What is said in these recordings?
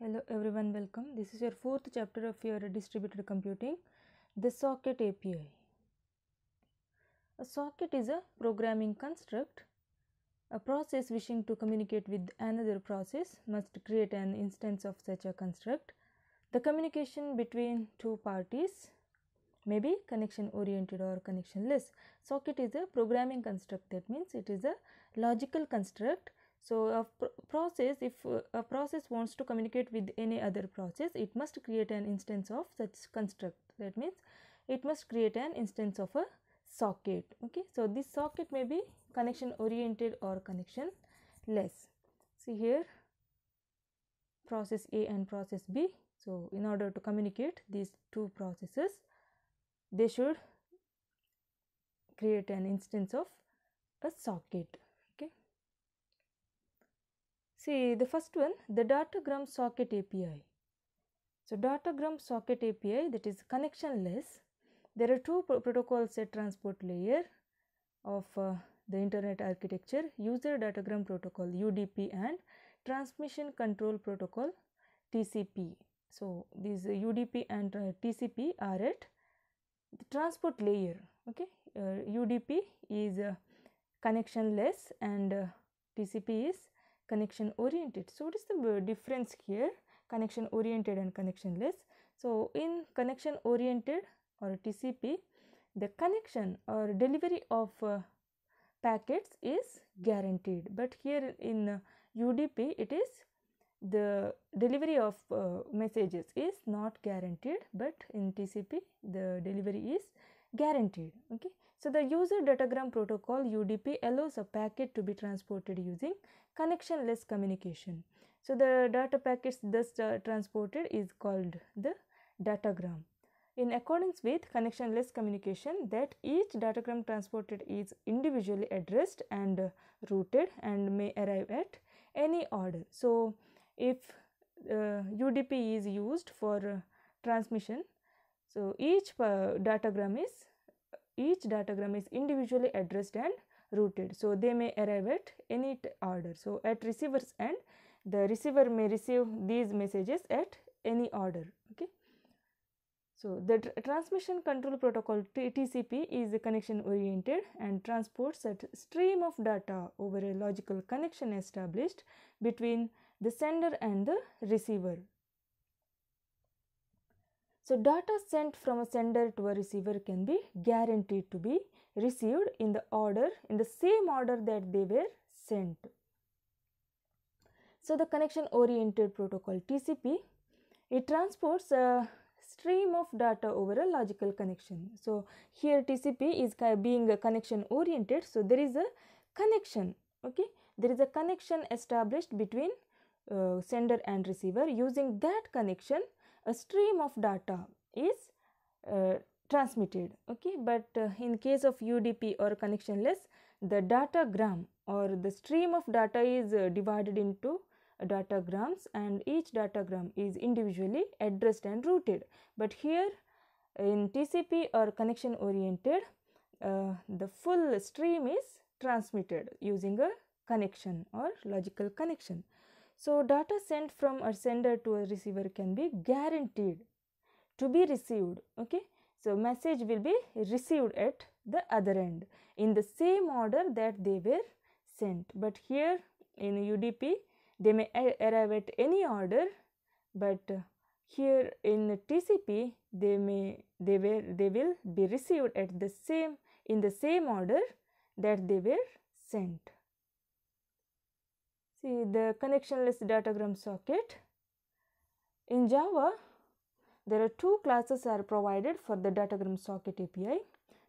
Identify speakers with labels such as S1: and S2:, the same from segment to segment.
S1: Hello everyone, welcome. This is your fourth chapter of your distributed computing, the socket API. A socket is a programming construct. A process wishing to communicate with another process must create an instance of such a construct. The communication between two parties may be connection oriented or connectionless. Socket is a programming construct, that means it is a logical construct. So, if a process wants to communicate with any other process, it must create an instance of such construct. That means it must create an instance of a socket. Okay. So, this socket may be connection oriented or connectionless. See here, process A and process B. So, in order to communicate these two processes, they should create an instance of a socket. Okay. See the first one, the Datagram Socket API. So, Datagram Socket API, that is connectionless. There are two protocols at transport layer of the internet architecture: user datagram protocol UDP and transmission control protocol TCP. So, these UDP and TCP are at the transport layer. Okay. UDP is connectionless and TCP is connection oriented. So, what is the difference here, connection oriented and connectionless? So, in connection oriented or TCP, the connection or delivery of packets is guaranteed, but here in UDP it is the delivery of messages is not guaranteed, but in TCP the delivery is guaranteed. Okay. So, the user datagram protocol UDP allows a packet to be transported using connectionless communication. So, the data packets thus transported is called the datagram. In accordance with connectionless communication, that each datagram transported is individually addressed and routed and may arrive at any order. So, if UDP is used for transmission, so each datagram is individually addressed and routed. So, they may arrive at any order. So, at receiver's end, the receiver may receive these messages at any order. Okay. So, the transmission control protocol TCP is connection oriented and transports a stream of data over a logical connection established between the sender and the receiver. So, data sent from a sender to a receiver can be guaranteed to be received in the same order that they were sent. So, the connection oriented protocol TCP, it transports a stream of data over a logical connection. So, here TCP is being a connection oriented. So, there is a connection. Okay, there is a connection established between sender and receiver. Using that connection, a stream of data is transmitted. Okay, but in case of UDP or connectionless, the datagram or the stream of data is divided into datagrams, and each datagram is individually addressed and routed. But here in TCP or connection oriented, the full stream is transmitted using a connection or logical connection. So, data sent from a sender to a receiver can be guaranteed to be received. Okay. So, message will be received at the other end in the same order that they were sent. But here in UDP, they may arrive at any order, but here in TCP, they will be received at in the same order that they were sent. See the connectionless datagram socket. In Java, there are two classes are provided for the datagram socket API: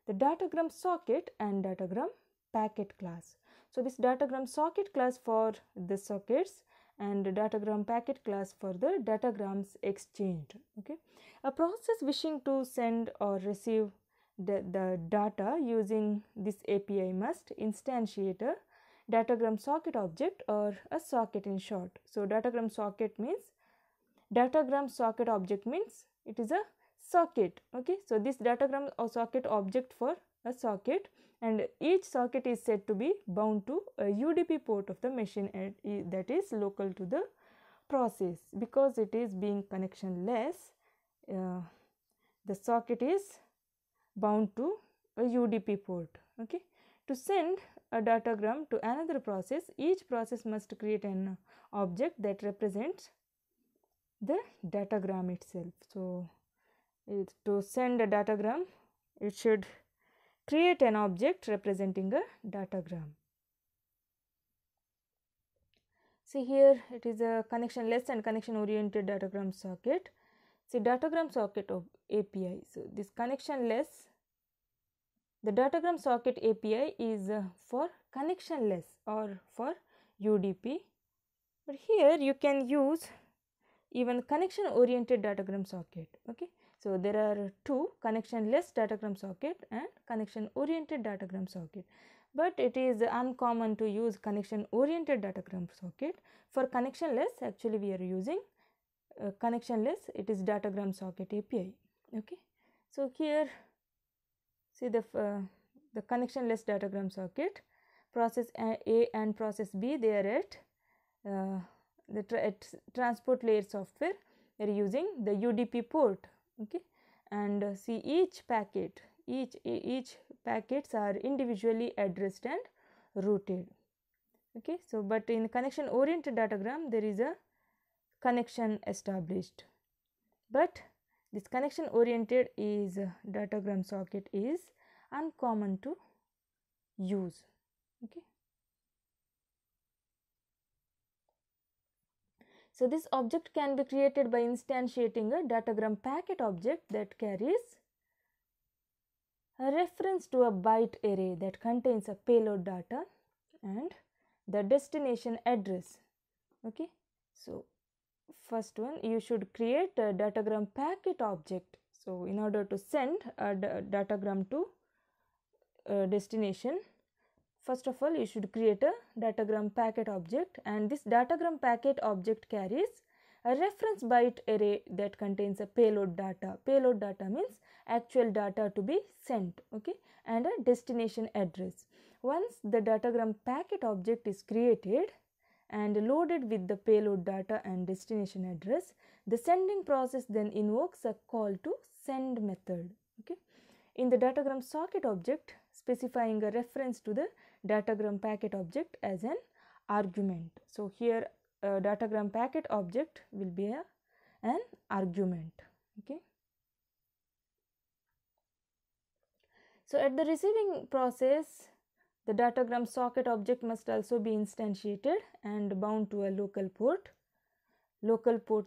S1: the datagram socket and datagram packet class. So, this datagram socket class for the sockets and the datagram packet class for the datagrams exchanged. Okay. A process wishing to send or receive the data using this API must instantiate a datagram socket object or a socket in short. So, datagram socket object means it is a socket. Okay. So, this datagram or socket object for a socket, and each socket is said to be bound to a UDP port of the machine that is local to the process, because it is being connectionless, the socket is bound to a UDP port. Okay. To send a datagram to another process, each process must create an object that represents the datagram itself. So, to send a datagram, it should create an object representing a datagram. See, here it is a connectionless and connection oriented datagram socket. See, datagram socket of API. So, this connectionless, the datagram socket API is for connectionless or for UDP, but here you can use even connection oriented datagram socket. Okay. So, there are two, connectionless datagram socket and connection oriented datagram socket, but it is uncommon to use connection oriented datagram socket. For connectionless, actually we are using connectionless, it is datagram socket API. Okay. So, here see the connectionless datagram socket, process A and process B, they are at the transport layer software, they are using the UDP port. Okay. And see, each packets are individually addressed and routed. Okay. So, but in connection oriented datagram there is a connection established, but this connection oriented is datagram socket is uncommon to use. Okay. So, this object can be created by instantiating a datagram packet object that carries a reference to a byte array that contains a payload data and the destination address. Okay. So, first one, you should create a datagram packet object. So, in order to send a datagram to destination, first of all you should create a datagram packet object, and this datagram packet object carries a reference byte array that contains a payload data. Payload data means actual data to be sent. Okay. And a destination address. Once the datagram packet object is created and loaded with the payload data and destination address, the sending process then invokes a call to send method. Okay. In the datagram socket object, specifying a reference to the datagram packet object as an argument. So, here datagram packet object will be an argument. Okay. So, at the receiving process, the datagram socket object must also be instantiated and bound to a local port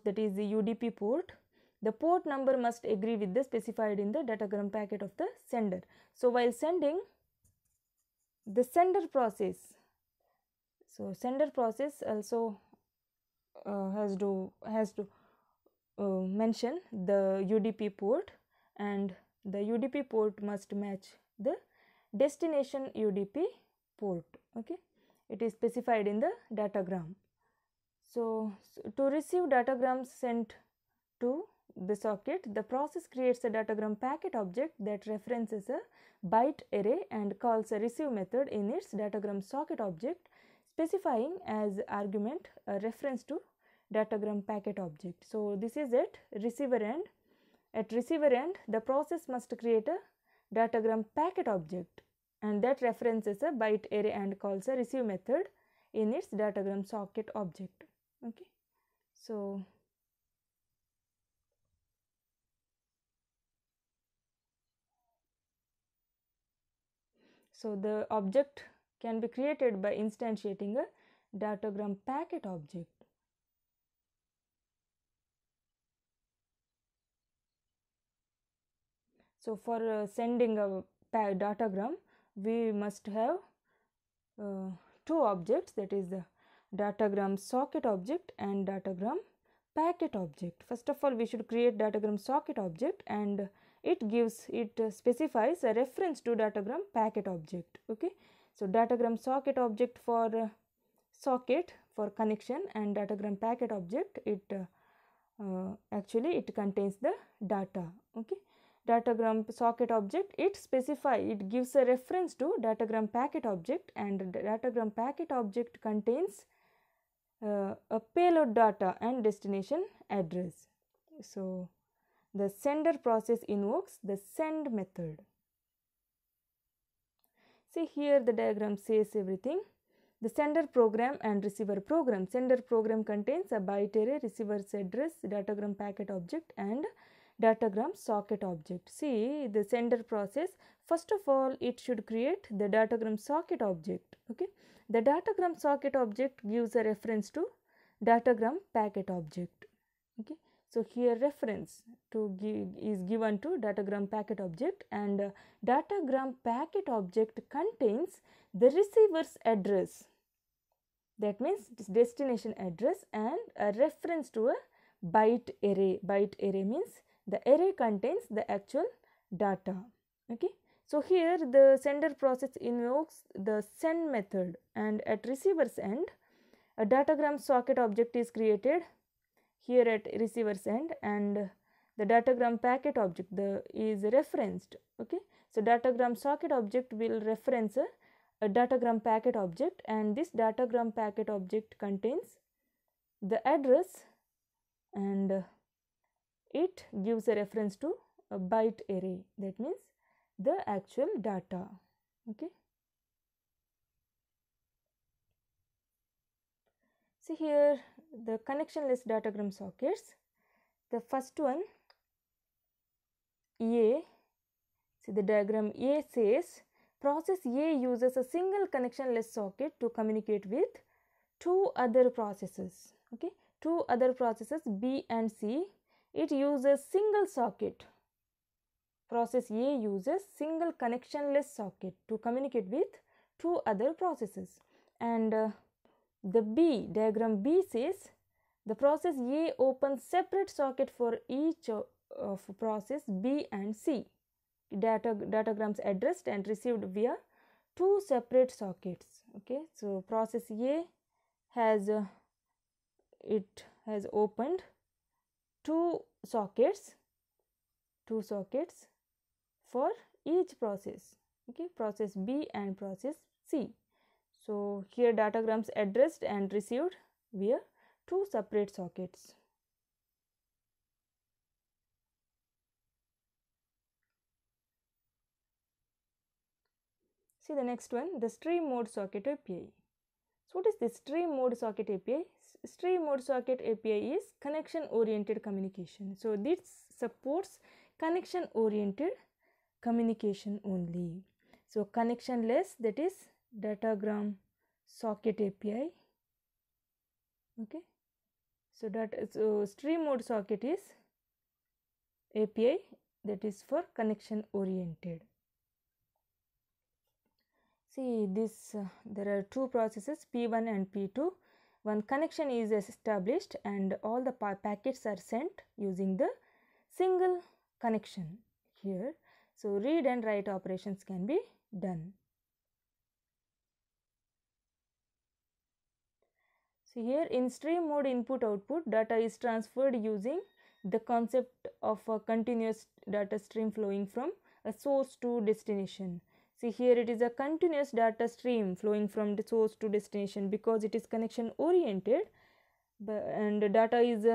S1: that is the UDP port. The port number must agree with the specified in the datagram packet of the sender. So, while sending, the sender process, so sender process also has to mention the UDP port, and the UDP port must match the destination UDP port. Okay. It is specified in the datagram. So, to receive datagrams sent to the socket, the process creates a datagram packet object that references a byte array and calls a receive method in its datagram socket object, specifying as argument a reference to datagram packet object. So, this is at receiver end. At receiver end, the process must create a datagram packet object, and that references a byte array and calls a receive method in its datagram socket object. Okay. So, the object can be created by instantiating a datagram packet object. So, for sending a datagram, we must have two objects, that is the datagram socket object and datagram packet object. First of all, we should create datagram socket object, and it specifies a reference to datagram packet object. Okay. So, datagram socket object for socket for connection, and datagram packet object, it actually it contains the data. Okay. Datagram socket object, it gives a reference to datagram packet object, and the datagram packet object contains a payload data and destination address. So the sender process invokes the send method. See here the diagram says everything. The sender program and receiver program. Sender program contains a byte array, receiver's address, datagram packet object and datagram socket object. See the sender process, first of all it should create the datagram socket object. Okay, the datagram socket object gives a reference to datagram packet object. Okay, so here reference is given to datagram packet object, and datagram packet object contains the receiver's address, that means this destination address, and a reference to a byte array. Byte array means the array contains the actual data. Okay, so here the sender process invokes the send method, and at receiver's end a datagram socket object is created here at receiver's end, and the datagram packet object is referenced. Okay, so datagram socket object will reference a datagram packet object, and this datagram packet object contains the address, and it gives a reference to a byte array, that means the actual data. Okay, see here the connectionless datagram sockets. The first one, A, see the diagram A says process A uses a single connectionless socket to communicate with two other processes. Okay, two other processes B and C. It uses single socket. Process A uses single connectionless socket to communicate with two other processes, and the B, diagram B says the process A opens separate socket for each of process B and C. Datagrams addressed and received via two separate sockets. Okay, so process A has opened two sockets for each process. Okay, process B and process C. So here datagrams addressed and received via two separate sockets. See the next one, the stream mode socket API. So what is the stream mode socket API? Stream mode socket API is connection oriented communication. So this supports connection oriented communication only. So connectionless, that is datagram socket API. Okay, so stream mode socket is API that is for connection oriented. See this, there are two processes P1 and P2. One connection is established and all the packets are sent using the single connection here. So read and write operations can be done. So here in stream mode input output, data is transferred using the concept of a continuous data stream flowing from a source to destination. See here it is a continuous data stream flowing from the source to destination because it is connection oriented, and data is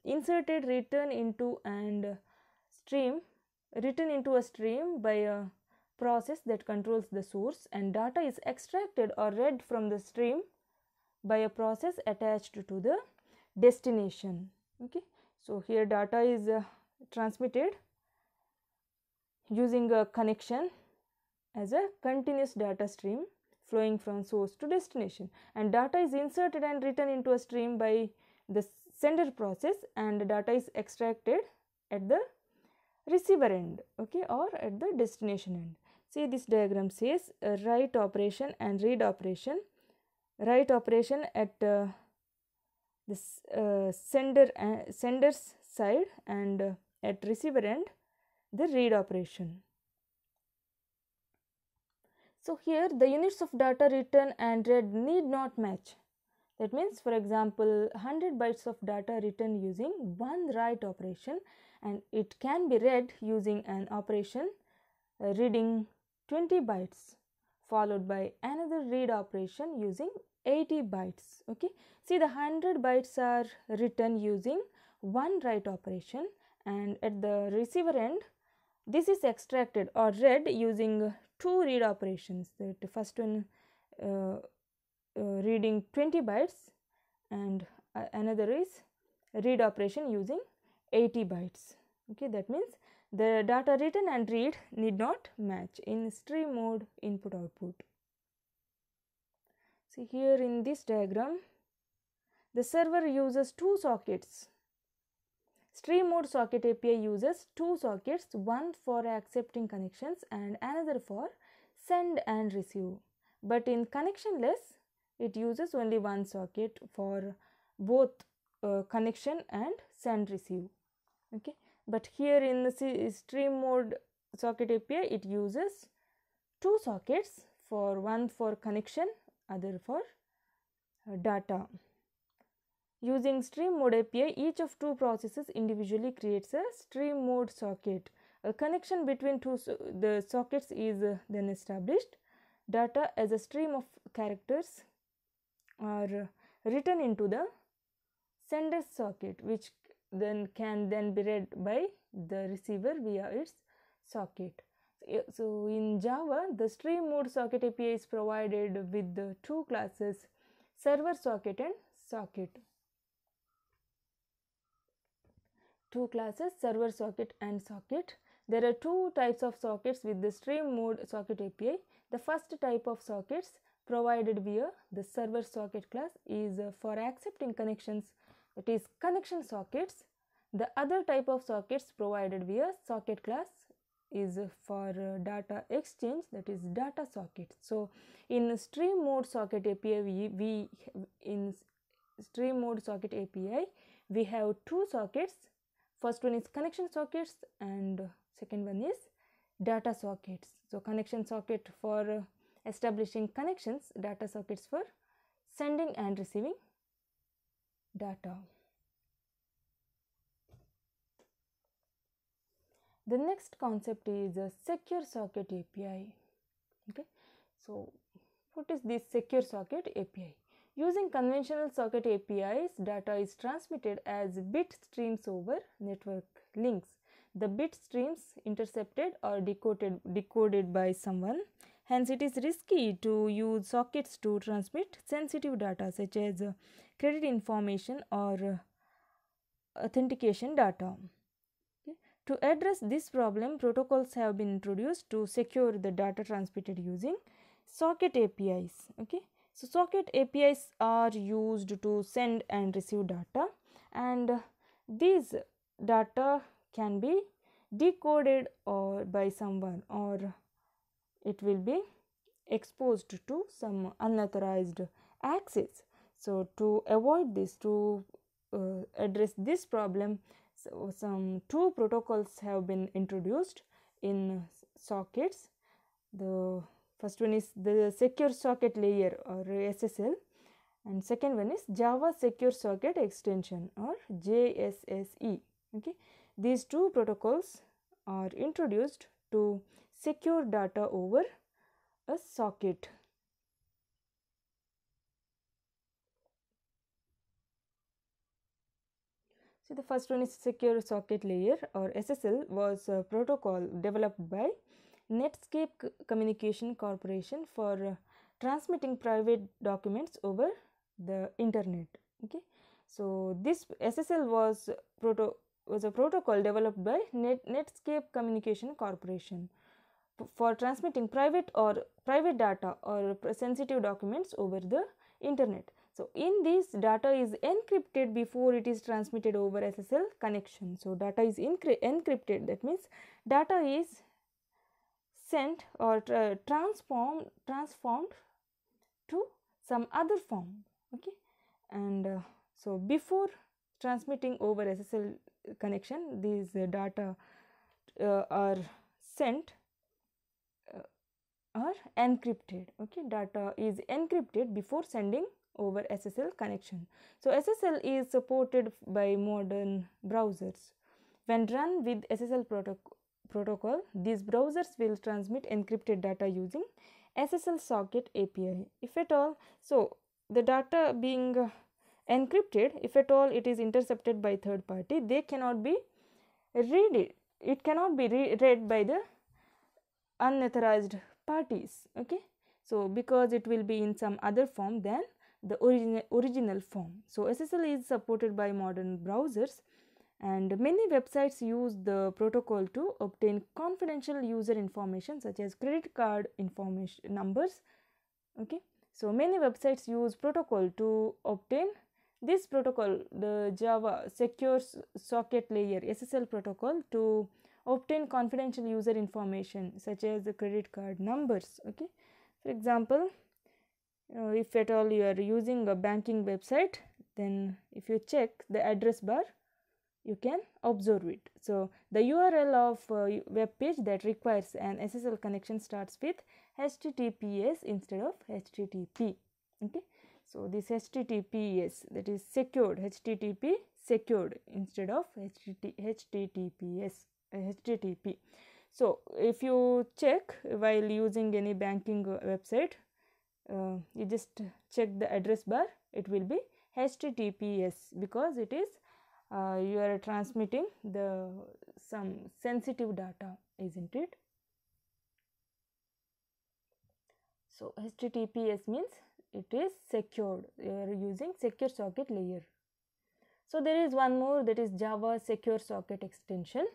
S1: inserted, written into a stream by a process that controls the source, and data is extracted or read from the stream by a process attached to the destination. Okay, so here data is transmitted using a connection as a continuous data stream flowing from source to destination, and data is inserted and written into a stream by the sender process, and data is extracted at the receiver end, okay, or at the destination end. See this diagram says write operation and read operation. Write operation at this sender's side, and at receiver end the read operation. So here the units of data written and read need not match. That means, for example, 100 bytes of data written using one write operation, and it can be read using an operation reading 20 bytes followed by another read operation using 80 bytes. Okay, see, the 100 bytes are written using one write operation, and at the receiver end this is extracted or read using two read operations. The first one reading 20 bytes, and another is read operation using 80 bytes. Okay, that means the data written and read need not match in stream mode input output. See, here in this diagram, the server uses two sockets. Stream mode socket API uses two sockets, one for accepting connections and another for send and receive. But in connectionless, it uses only one socket for both connection and send receive. Okay, but here in the stream mode socket API, it uses two sockets, for one for connection, other for data. Using stream mode API, each of two processes individually creates a stream mode socket. A connection between the sockets is then established. Data as a stream of characters are written into the sender socket, which then can be read by the receiver via its socket. So in Java, the stream mode socket API is provided with the two classes, server socket and socket. Two classes, server socket and socket. There are two types of sockets with the stream mode socket API. The first type of sockets provided via the server socket class is for accepting connections, that is connection sockets. The other type of sockets provided via socket class is for data exchange, that is data socket. So in stream mode socket API, in stream mode socket API we have two sockets. First one is connection sockets and second one is data sockets. So connection socket for establishing connections, data sockets for sending and receiving data. The next concept is a secure socket API. Okay, so what is this secure socket API? Using conventional socket APIs, data is transmitted as bit streams over network links. The bit streams intercepted or decoded by someone. Hence, it is risky to use sockets to transmit sensitive data such as credit information or authentication data. Okay. To address this problem, protocols have been introduced to secure the data transmitted using socket APIs. Okay. So socket APIs are used to send and receive data, and these data can be decoded or by someone, or it will be exposed to some unauthorized access. So to avoid this, to address this problem, so some two protocols have been introduced in sockets. The first one is the secure socket layer or SSL, and second one is Java Secure Socket Extension or JSSE. Okay, these two protocols are introduced to secure data over a socket. So the first one is Secure Socket Layer or SSL was a protocol developed by Netscape Communication Corporation for transmitting private documents over the internet. Okay, so this SSL was a protocol developed by Netscape Communication Corporation for transmitting private data or sensitive documents over the internet. So in this, data is encrypted before it is transmitted over SSL connection. So data is encrypted, that means data is sent or transformed to some other form. Okay, and so before transmitting over SSL connection, these data are sent are encrypted. Okay, data is encrypted before sending over SSL connection. So SSL is supported by modern browsers. When run with SSL protocol, these browsers will transmit encrypted data using SSL socket API. If at all, so the data being encrypted, if at all it is intercepted by third party, they cannot be it cannot be read by the unauthorized parties. Okay, so because it will be in some other form than the original form. So SSL is supported by modern browsers, and many websites use the protocol to obtain confidential user information such as credit card information numbers. Okay, so many websites use protocol to obtain this protocol, the Java Secure Socket Layer SSL protocol, to obtain confidential user information such as the credit card numbers. Okay, for example, if at all you are using a banking website, then if you check the address bar, you can observe it. So the URL of web page that requires an SSL connection starts with HTTPS instead of HTTP. Okay, so this HTTPS, that is secured, HTTP secured instead of HTTPS, HTTP. So if you check while using any banking website, you just check the address bar, it will be HTTPS, because it is you are transmitting some sensitive data, isn't it? So HTTPS means it is secured, you are using secure socket layer. So there is one more, that is Java Secure Socket extension.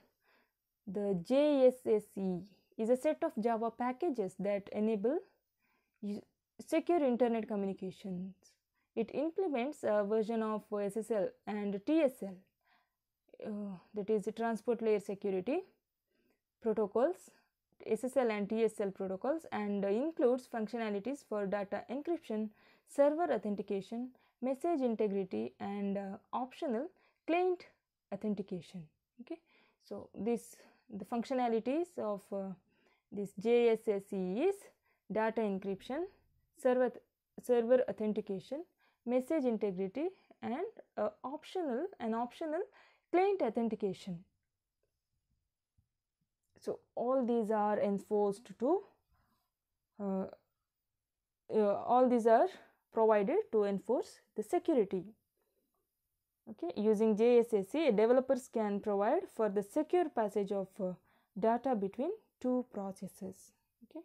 S1: The JSSE is a set of Java packages that enable secure internet communications. It implements a version of SSL and TSL, that is the transport layer security protocols, SSL and TSL protocols, and includes functionalities for data encryption, server authentication, message integrity, and optional client authentication. Okay, so the functionalities of this JSSE is data encryption, server authentication, message integrity, and an optional client authentication. So all these are enforced to all these are provided to enforce the security. Okay, using JSSE, developers can provide for the secure passage of data between two processes. Okay.